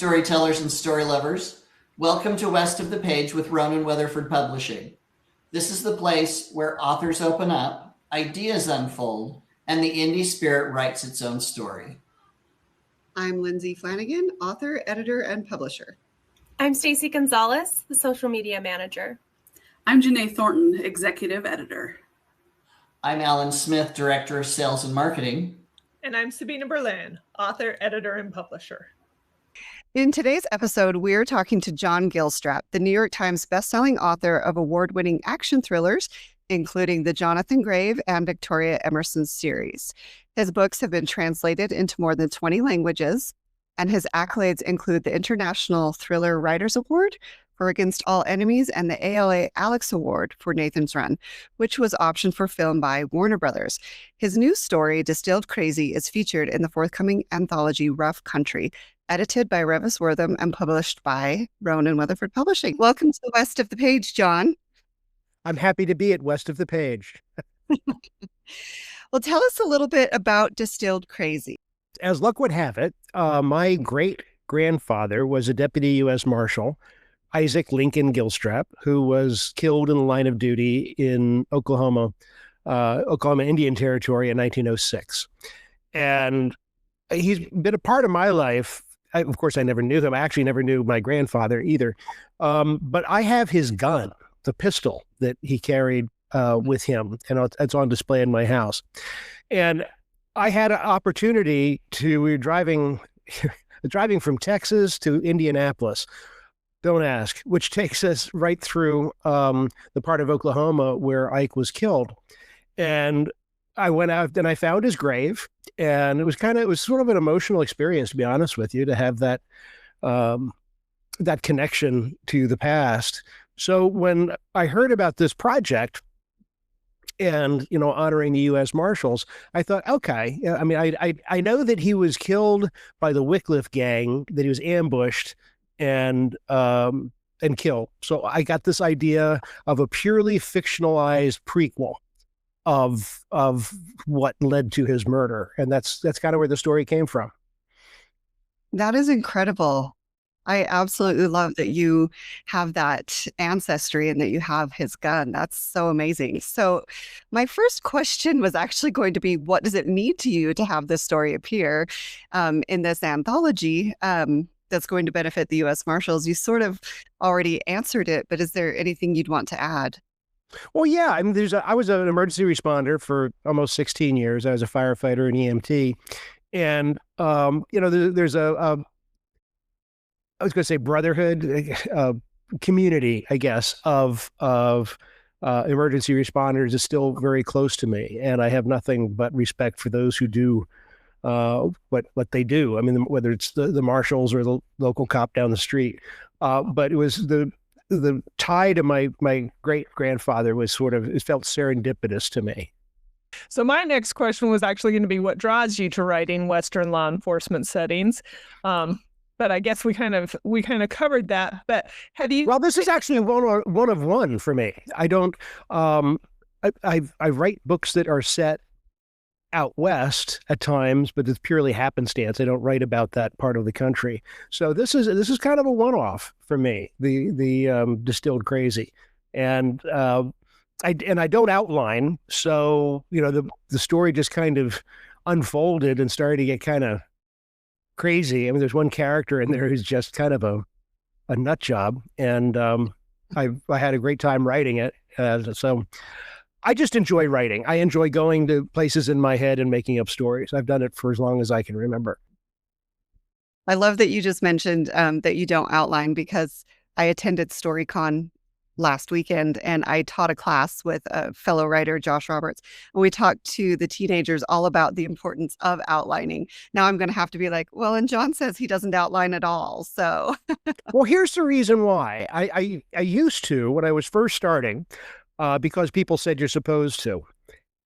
storytellers and story lovers. Welcome to West of the Page with Roan Weatherford Publishing. This is the place where authors open up, ideas unfold, and the indie spirit writes its own story. I'm Lindsay Flanagan, author, editor, and publisher. I'm Stacey Gonzalez, the social media manager. I'm Janae Thornton, executive editor. I'm Alan Smith, director of sales and marketing. And I'm Sabina Berlin, author, editor, and publisher. In today's episode, we're talking to John Gilstrap, the New York Times bestselling author of award-winning action thrillers, including the Jonathan Grave and Victoria Emerson series. His books have been translated into more than 20 languages, and his accolades include the International Thriller Writers Award for Against All Enemies and the ALA Alex Award for Nathan's Run, which was optioned for film by Warner Brothers. His new story, Distilled Crazy, is featured in the forthcoming anthology Rough Country, edited by Revis Wortham and published by Roan Weatherford Publishing. Welcome to West of the Page, John. I'm happy to be at West of the Page. Well, tell us a little bit about Distilled Crazy. As luck would have it, my great-grandfather was a Deputy U.S. Marshal, Isaac Lincoln Gilstrap, who was killed in the line of duty in Oklahoma Indian Territory in 1906. And he's been a part of my life. Of course, I never knew him. I actually never knew my grandfather either. But I have his gun, the pistol that he carried with him, and it's on display in my house. And I had an opportunity we were driving from Texas to Indianapolis, don't ask, which takes us right through the part of Oklahoma where Ike was killed. And I went out and I found his grave, and it was sort of an emotional experience, to be honest with you, to have that connection to the past. So when I heard about this project and, honoring the U.S. Marshals, I thought, okay, I mean, I know that he was killed by the Wycliffe gang, that he was ambushed and killed. So I got this idea of a purely fictionalized prequel of what led to his murder. And that's kind of where the story came from. That is incredible. I absolutely love that you have that ancestry and that you have his gun. That's so amazing. So my first question was actually going to be, what does it mean to you to have this story appear in this anthology that's going to benefit the U.S. Marshals? You sort of already answered it, but is there anything you'd want to add? Well, yeah. I mean, I was an emergency responder for almost 16 years. I was a firefighter and EMT. And, there's I was going to say brotherhood, community, I guess, of emergency responders is still very close to me. And I have nothing but respect for those who do what they do. I mean, whether it's the marshals or the local cop down the street. But it was the tie to my great-grandfather was it felt serendipitous to me. So my next question was actually going to be, what draws you to writing Western law enforcement settings? But I guess we kind of covered that. But have you? Well, this is actually one of one for me. I don't. I write books that are set out west at times, but it's purely happenstance. I don't write about that part of the country. So this is kind of a one-off for me. The Distilled Crazy, and I don't outline. So the story just kind of unfolded and started to get kind of crazy. I mean, there's one character in there who's just kind of a nut job, and I had a great time writing it. So I just enjoy writing. I enjoy going to places in my head and making up stories. I've done it for as long as I can remember. I love that you just mentioned that you don't outline, because I attended StoryCon last weekend and I taught a class with a fellow writer, Josh Roberts, and we talked to the teenagers all about the importance of outlining. Now I'm going to have to be like, well, and John says he doesn't outline at all. So well, here's the reason why. I used to, when I was first starting, because people said you're supposed to.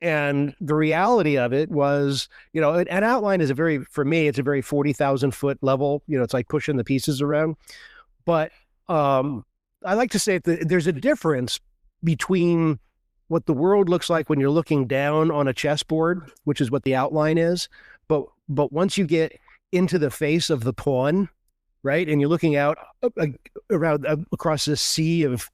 And the reality of it was, an outline is for me, it's a very 40,000 foot level. It's like pushing the pieces around. But I like to say that there's a difference between what the world looks like when you're looking down on a chessboard, which is what the outline is. But once you get into the face of the pawn, right? And you're looking out around across this sea of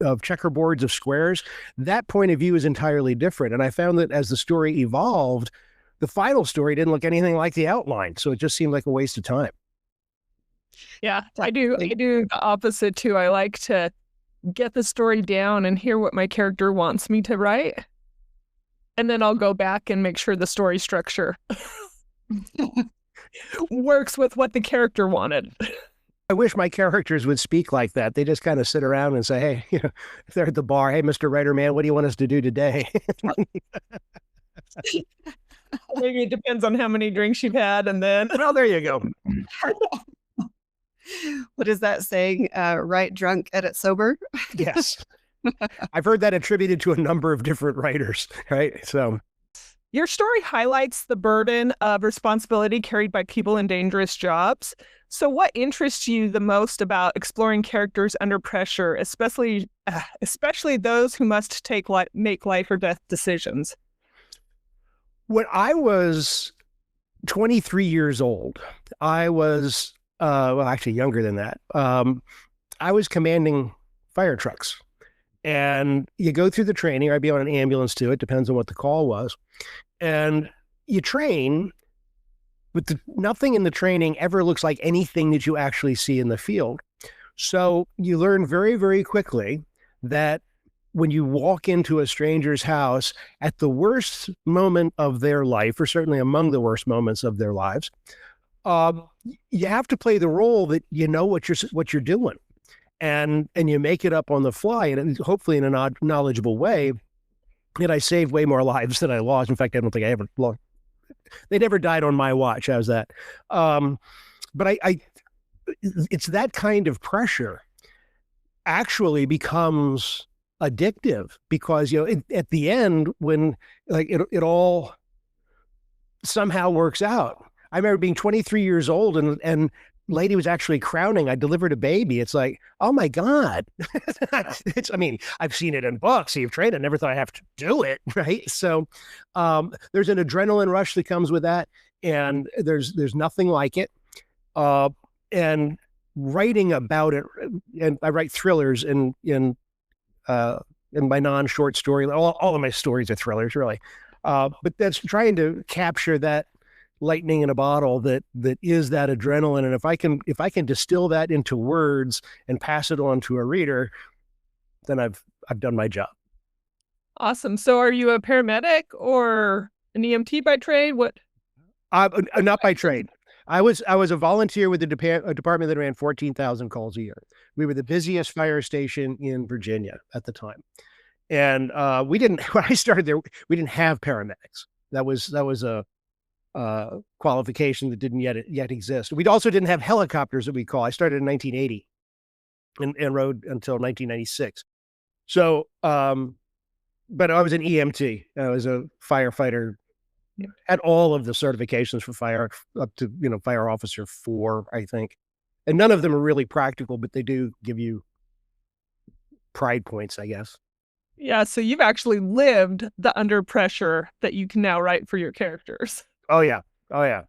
checkerboards of squares. That point of view is entirely different. And I found that as the story evolved, the final story didn't look anything like the outline. So it just seemed like a waste of time. Yeah, I do the opposite too. I like to get the story down and hear what my character wants me to write. And then I'll go back and make sure the story structure works with what the character wanted. I wish my characters would speak like that. They just kind of sit around and say, hey, if they're at the bar, hey, Mr. Writer Man, what do you want us to do today? Maybe it depends on how many drinks you've had, and then... Well, there you go. What is that saying? Write drunk, edit sober? Yes. I've heard that attributed to a number of different writers, right? So... Your story highlights the burden of responsibility carried by people in dangerous jobs. So what interests you the most about exploring characters under pressure, especially those who must make life or death decisions? When I was 23 years old, I was, well, actually younger than that. I was commanding fire trucks. And you go through the training, or I'd be on an ambulance too. It depends on what the call was. And you train, but nothing in the training ever looks like anything that you actually see in the field. So you learn very, very quickly that when you walk into a stranger's house at the worst moment of their life, or certainly among the worst moments of their lives, you have to play the role that you know what you're doing. And you make it up on the fly, and hopefully in a knowledgeable way. And I saved way more lives than I lost. In fact, I don't think I ever lost. They never died on my watch. How's that? But it's that kind of pressure actually becomes addictive, because at the end, when like it all somehow works out. I remember being 23 years old and lady was actually crowning. I delivered a baby. It's like, oh my God. I mean, I've seen it in books. You've trained. I never thought I'd have to do it. Right. So there's an adrenaline rush that comes with that. And there's nothing like it. And writing about it, and I write thrillers in my non-short story. All of my stories are thrillers, really. But that's trying to capture that lightning in a bottle that is that adrenaline. And if I can distill that into words and pass it on to a reader, then I've done my job. Awesome. So are you a paramedic or an EMT by trade? What? Not by trade. I was a volunteer with a department that ran 14,000 calls a year. We were the busiest fire station in Virginia at the time. And when I started there, we didn't have paramedics. That was a qualification that didn't yet exist. We also didn't have helicopters that we call. I started in 1980 and rode until 1996. So, but I was an EMT. I was a firefighter. Had all of the certifications for fire up to, fire officer 4, I think. And none of them are really practical, but they do give you pride points, I guess. Yeah. So you've actually lived the under pressure that you can now write for your characters. Oh yeah. Oh yeah.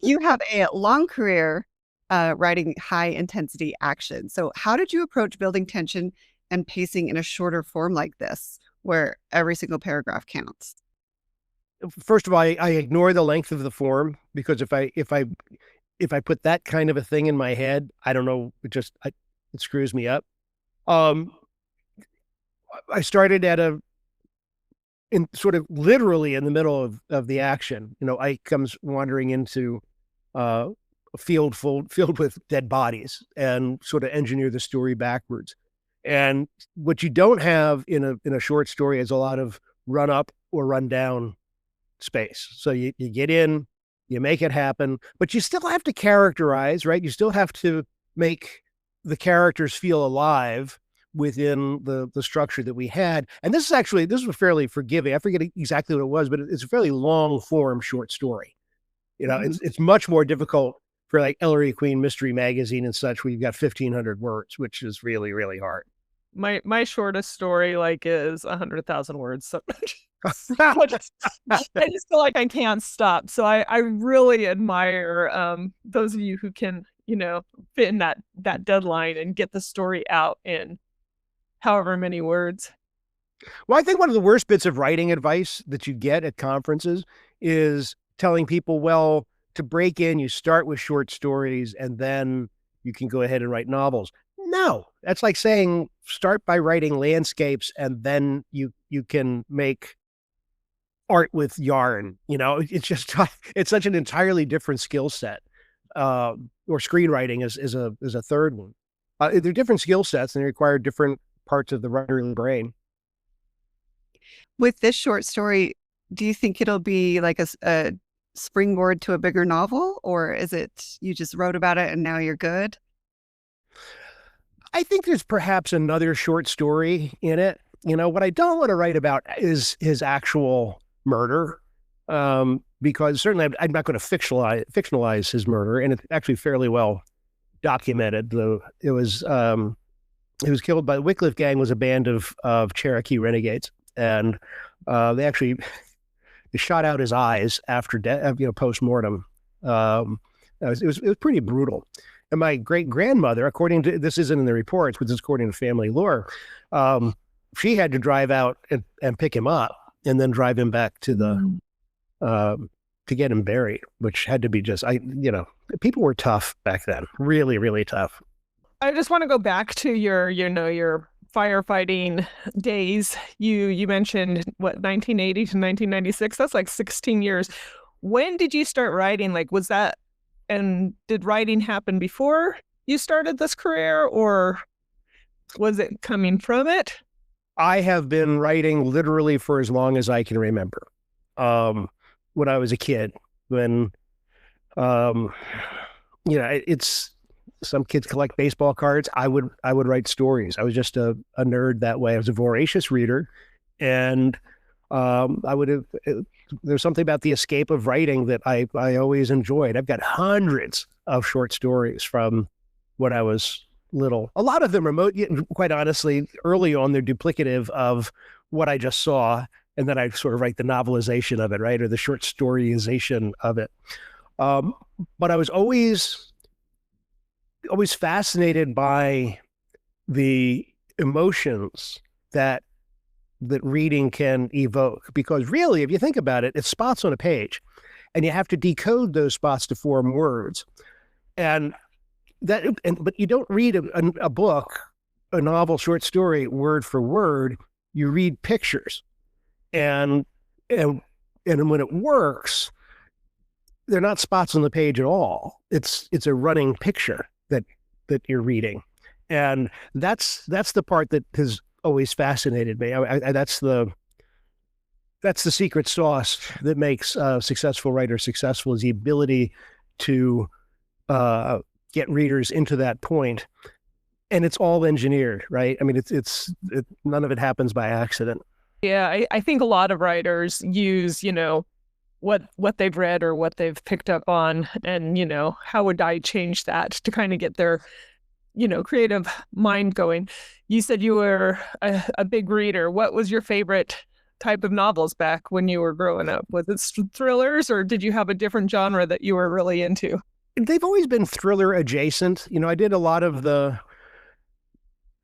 You have a long career writing high intensity action. So how did you approach building tension and pacing in a shorter form like this, where every single paragraph counts? First of all, I ignore the length of the form, because if I put that kind of a thing in my head, I don't know, it screws me up. I started in sort of literally in the middle of the action. Ike comes wandering into a field filled with dead bodies, and sort of engineer the story backwards. And what you don't have in a short story is a lot of run up or run down space. So you get in, you make it happen, but you still have to characterize, right? You still have to make the characters feel alive within the structure that we had. And this was fairly forgiving. I forget exactly what it was, but it's a fairly long form short story. It's much more difficult for like Ellery Queen Mystery Magazine and such, where you've got 1,500 words, which is really, really hard. My shortest story is 100,000 words. So I just feel like I can't stop. So I really admire those of you who can fit in that deadline and get the story out in however many words. Well, I think one of the worst bits of writing advice that you get at conferences is telling people, well, to break in, you start with short stories and then you can go ahead and write novels. No, that's like saying start by writing landscapes and then you can make art with yarn. It's just it's such an entirely different skill set. Or screenwriting is a third one. They're different skill sets and they require different parts of the writerly brain. With this short story, do you think it'll be like a springboard to a bigger novel, or is it you just wrote about it and now you're good? I think there's perhaps another short story in it. What I don't want to write about is his actual murder, because certainly I'm not going to fictionalize his murder, and it's actually fairly well documented. Though it was he was killed by the Wycliffe Gang, was a band of Cherokee renegades, and they actually they shot out his eyes after death, post mortem. It was pretty brutal. And my great grandmother, according to this isn't in the reports, but it's according to family lore, she had to drive out and pick him up and then drive him back to the to get him buried, which had to be just people were tough back then, really, really tough. I just want to go back to your firefighting days. You mentioned 1980 to 1996. That's like 16 years. When did you start writing? Like, was that, and did writing happen before you started this career, or was it coming from it? I have been writing literally for as long as I can remember. When I was a kid, when it's some kids collect baseball cards. I would write stories. I was just a nerd that way. I was a voracious reader, and there's something about the escape of writing that I always enjoyed. I've got hundreds of short stories from when I was little. A lot of them are, quite honestly, early on, they're duplicative of what I just saw, and then I sort of write the novelization of it, right, or the short storyization of it. But I was always fascinated by the emotions that reading can evoke, because really, if you think about it, it's spots on a page, and you have to decode those spots to form words, but you don't read a book, a novel, short story, word for word. You read pictures, and when it works, they're not spots on the page at all. It's a running picture that you're reading, and that's the part that has always fascinated me. That's the secret sauce that makes a successful writer successful, is the ability to get readers into that point, and it's all engineered, right? I mean, it's none of it happens by accident. Yeah, I think a lot of writers use what they've read or what they've picked up on, and how would I change that to kind of get their creative mind going. You said you were a big reader. What was your favorite type of novels back when you were growing up? Was it thrillers, or did you have a different genre that you were really into? They've always been thriller adjacent. I did a lot of the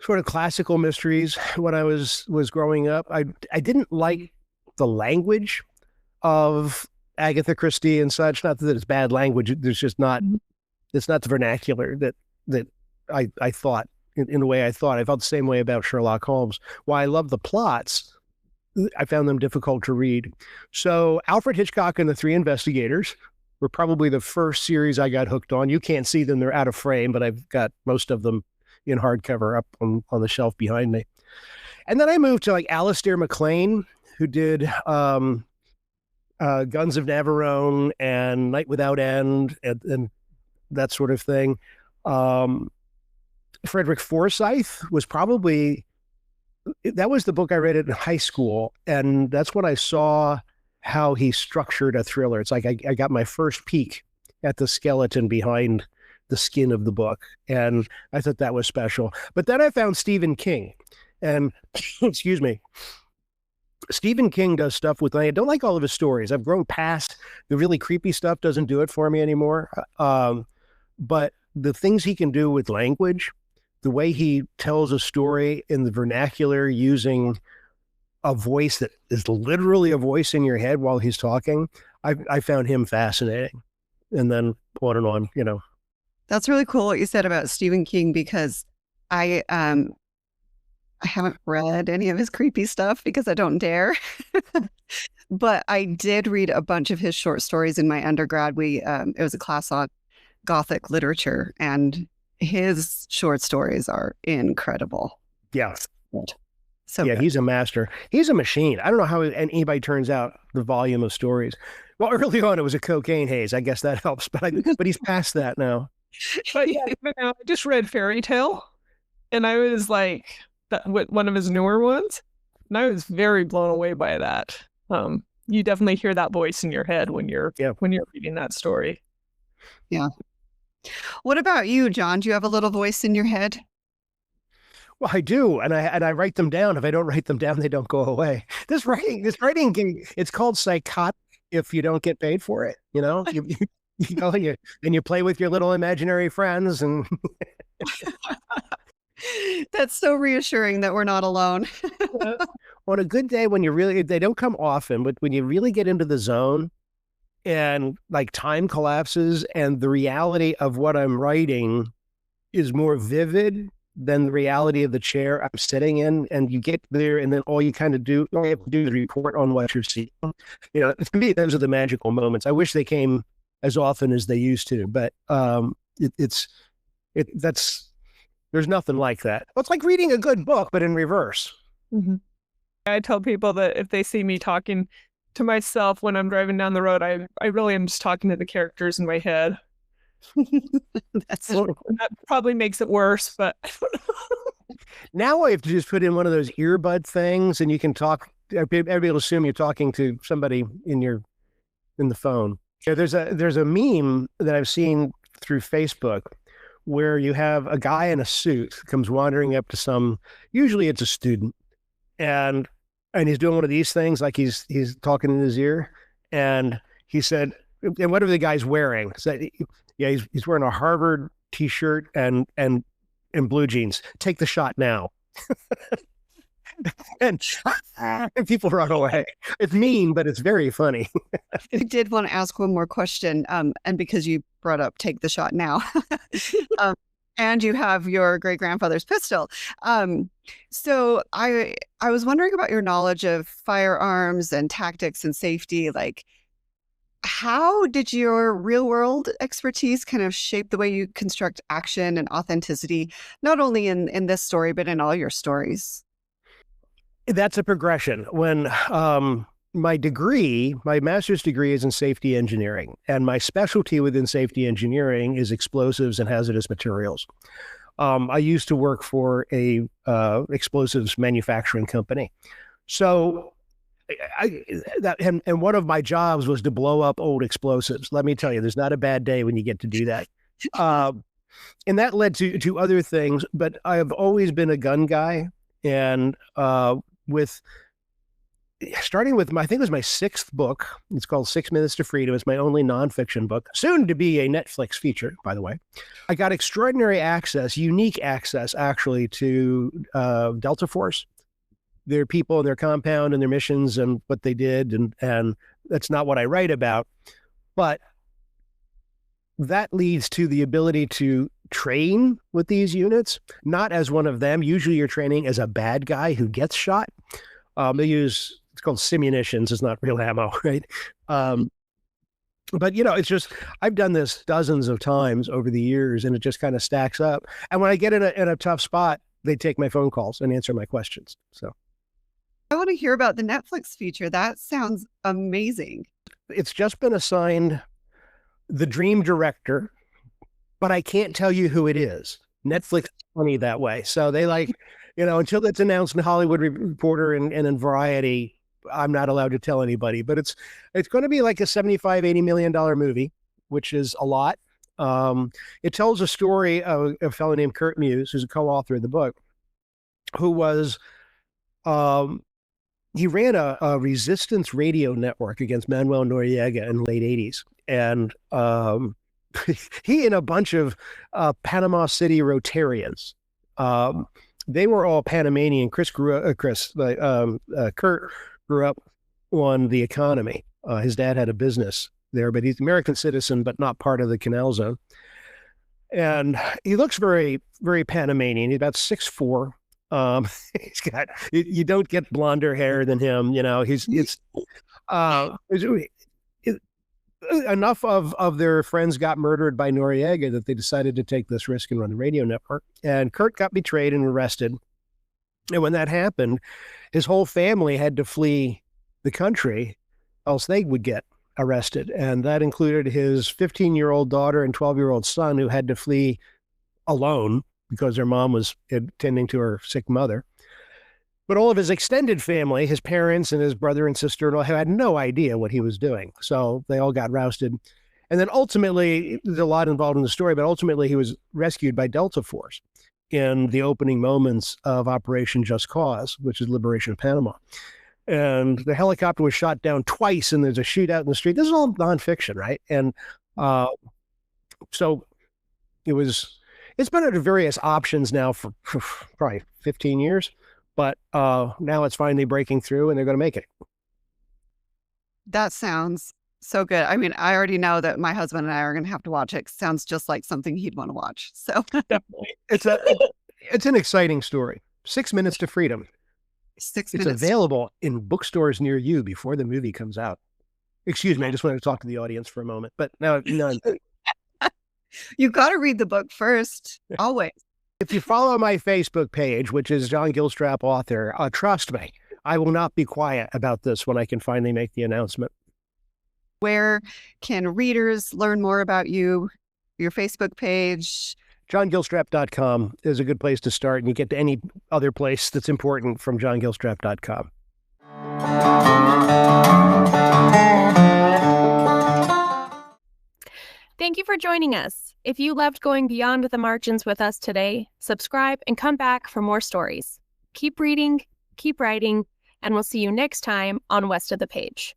sort of classical mysteries when I was growing up. I didn't like the language of Agatha Christie and such. Not that it's bad language. There's just not, it's not the vernacular that I thought in the way I thought. I felt the same way about Sherlock Holmes. While I love the plots, I found them difficult to read. So Alfred Hitchcock and the Three Investigators were probably the first series I got hooked on. You can't see them. They're out of frame, but I've got most of them in hardcover up on the shelf behind me. And then I moved to like Alistair MacLean, who did Guns of Navarone and Night Without End and that sort of thing. Frederick Forsyth was probably, that was the book I read in high school. And that's when I saw how he structured a thriller. It's like I got my first peek at the skeleton behind the skin of the book. And I thought that was special. But then I found Stephen King. And, excuse me, Stephen King does stuff with, I don't like all of his stories. I've grown past the really creepy stuff, doesn't do it for me anymore. But the things he can do with language, the way he tells a story in the vernacular using a voice that is literally a voice in your head while he's talking, I found him fascinating. And then on and on, you know. That's really cool what you said about Stephen King, because I haven't read any of his creepy stuff because I don't dare. But I did read a bunch of his short stories in my undergrad. It was a class on Gothic literature, and his short stories are incredible. Yeah. So yeah, good. he's a master. He's a machine. I don't know how anybody turns out the volume of stories. Well, early on it was a cocaine haze. I guess that helps, but he's past that now. But yeah, even now, I just read Fairy Tale, and I was like, one of his newer ones, and I was very blown away by that. You definitely hear that voice in your head when you're reading that story. Yeah. What about you, John? Do you have a little voice in your head? Well, I do, and I write them down. If I don't write them down, they don't go away. This writing, it's called psychotic if you don't get paid for it. You know, you play with your little imaginary friends, and That's so reassuring that we're not alone. on a good day when they don't come often, but when you really get into the zone and like time collapses and the reality of what I'm writing is more vivid than the reality of the chair I'm sitting in, and you get there and then all you have to do is report on what you're seeing. You know, to me, those are the magical moments. I wish they came as often as they used to, but there's nothing like that. Well, it's like reading a good book, but in reverse. Mm-hmm. I tell people that if they see me talking to myself when I'm driving down the road, I really am just talking to the characters in my head. That probably makes it worse, but now I have to just put in one of those earbud things, and you can talk. Everybody will assume you're talking to somebody in the phone. Yeah, there's a meme that I've seen through Facebook where you have a guy in a suit comes wandering up to usually it's a student, and he's doing one of these things, like he's talking in his ear, and he said, and whatever the guy's wearing, said, yeah, he's wearing a Harvard t-shirt and blue jeans. Take the shot now. and people run away. It's mean, but it's very funny. I did want to ask one more question, and because you brought up take the shot now, and you have your great-grandfather's pistol. So I was wondering about your knowledge of firearms and tactics and safety. Like, how did your real-world expertise kind of shape the way you construct action and authenticity, not only in this story, but in all your stories? That's a progression. When my master's degree is in safety engineering, and my specialty within safety engineering is explosives and hazardous materials. I used to work for a explosives manufacturing company. So and one of my jobs was to blow up old explosives. Let me tell you, there's not a bad day when you get to do that. And that led to other things, but I've always been a gun guy. And starting with I think it was my sixth book. It's called 6 Minutes to Freedom. It's my only nonfiction book, soon to be a Netflix feature, by the way. I got extraordinary access, unique access, actually, to Delta Force, their people and their compound and their missions and what they did. And that's not what I write about. But that leads to the ability to train with these units, not as one of them. Usually you're training as a bad guy who gets shot. It's called simunitions. It's not real ammo, right? But, it's just, I've done this dozens of times over the years, and it just kind of stacks up. And when I get in a tough spot, they take my phone calls and answer my questions. So I want to hear about the Netflix feature. That sounds amazing. It's just been assigned the dream director, but I can't tell you who it is. Netflix is funny that way. So they until it's announced in Hollywood Reporter and in Variety, I'm not allowed to tell anybody. But it's going to be like a $75-80 million movie, which is a lot. It tells a story of a fellow named Kurt Muse, who's a co-author of the book, who was he ran a resistance radio network against Manuel Noriega in the late 80s. And he and a bunch of Panama City Rotarians. They were all Panamanian. Kurt grew up on the economy. His dad had a business there, but he's an American citizen, but not part of the Canal Zone. And he looks very, very Panamanian. He's about 6'4". He's got, you don't get blonder hair than him. You know, enough of their friends got murdered by Noriega that they decided to take this risk and run the radio network. And Kurt got betrayed and arrested. And when that happened, his whole family had to flee the country, else they would get arrested. And that included his 15-year-old daughter and 12-year-old son, who had to flee alone because their mom was tending to her sick mother. But all of his extended family, his parents and his brother and sister, had no idea what he was doing. So they all got rousted. And then ultimately, there's a lot involved in the story, but ultimately he was rescued by Delta Force in the opening moments of Operation Just Cause, which is Liberation of Panama. And the helicopter was shot down twice, and there's a shootout in the street. This is all nonfiction, right? And so it's been under various options now for probably 15 years, but now it's finally breaking through, and they're going to make it. That sounds so good. I mean, I already know that my husband and I are going to have to watch it. Sounds just like something he'd want to watch. So definitely, it's an exciting story. 6 Minutes to Freedom. 6 It's minutes. available in bookstores near you before the movie comes out. Excuse me, I just wanted to talk to the audience for a moment, but now none. You got to read the book first, always. If you follow my Facebook page, which is John Gilstrap Author, trust me, I will not be quiet about this when I can finally make the announcement. Where can readers learn more about you? Your Facebook page? JohnGilstrap.com is a good place to start, and you get to any other place that's important from JohnGilstrap.com. Thank you for joining us. If you loved going beyond the margins with us today, subscribe and come back for more stories. Keep reading, keep writing, and we'll see you next time on West of the Page.